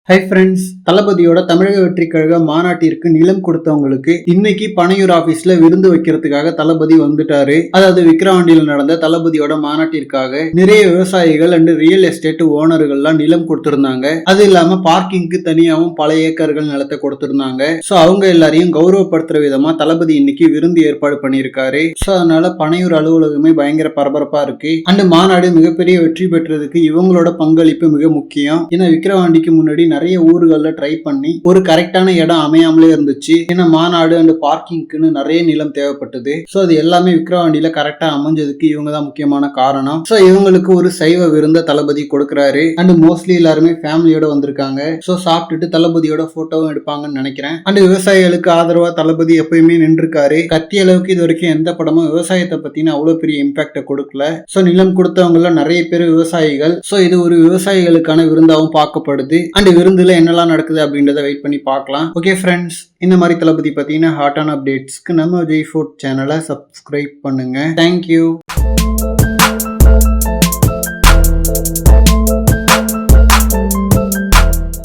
Hi friends, தளபதியோட தமிழக வெற்றி கழக மாநாட்டிற்கு நிலம் கொடுத்தவங்களுக்கு இன்னைக்கு பனையூர் ஆபீஸ்ல விருந்து வைக்கிறதுக்காக தளபதி வந்துட்டாரு. அதாவது விக்கிரவாண்டியில் நடந்த தளபதியோட மாநாட்டிற்காக நிறைய விவசாயிகள் அண்ட் ரியல் எஸ்டேட் ஓனர்கள்லாம் நிலம் கொடுத்திருந்தாங்க. அது இல்லாம பார்க்கிங்க்கு தனியாகவும் பல ஏக்கர்கள் நிலத்தை கொடுத்திருந்தாங்க. சோ அவங்க எல்லாரையும் கௌரவப்படுத்துற விதமா தளபதி இன்னைக்கு விருந்து ஏற்பாடு பண்ணியிருக்காரு. சோ அதனால பனையூர் அலுவலகமே பயங்கர பரபரப்பா இருக்கு. அண்ட் மாநாடு மிகப்பெரிய வெற்றி பெற்றதுக்கு இவங்களோட பங்களிப்பு மிக முக்கியம். ஏன்னா விக்கிரவாண்டிக்கு முன்னாடி நிறைய ஊர்கள்ல ட்ரை பண்ணி ஒரு கரெக்டான இடம் அமையாமலே இருந்துச்சு. ஏன்னா மாநாடு அண்ட் பார்க்கிங்க்குன்னு நிறைய நிலம் தேவைப்பட்டது. சோ அது எல்லாமே விக்கிரவாண்டியில கரெக்டா அமைஞ்சதுக்கு இவங்க தான் முக்கியமான காரணம். சோ இவங்களுக்கு ஒரு சைவ விருந்த தளபதி கொடுக்கிறாரு. அண்ட் மோஸ்ட்லி எல்லாருமே ஃபேமிலியோட வந்திருக்காங்க. சோ சாப்பிட்டுட்டு தளபதியோட போட்டோவும் எடுப்பாங்கன்னு நினைக்கிறேன். அண்ட் விவசாயிகளுக்கு ஆதரவா தளபதி எப்பயுமே நின்றுருக்காரு. கத்திய அளவுக்கு இது வரைக்கும் எந்த படமும் விவசாயத்தை பத்தின அவ்வளவு பெரிய இம்பாக்ட கொடுக்கல. சோ நிலம் கொடுத்தவங்க நிறைய பேர் விவசாயிகள். சோ இது ஒரு விவசாயிகளுக்கான விருந்தாவும் பார்க்கப்படுது. அண்ட் விருந்துல என்னெல்லாம் நடக்குது அப்படின்றத வெயிட் பண்ணி பார்க்கலாம். ஓகே ஃப்ரெண்ட்ஸ், இந்த மாதிரி தளபதி பத்தின ஹாட்டான அப்டேட்ஸ்க்கு நம்ம விஜய் ஃபுட் சேனலை சப்ஸ்கிரைப் பண்ணுங்க. தேங்க்யூ.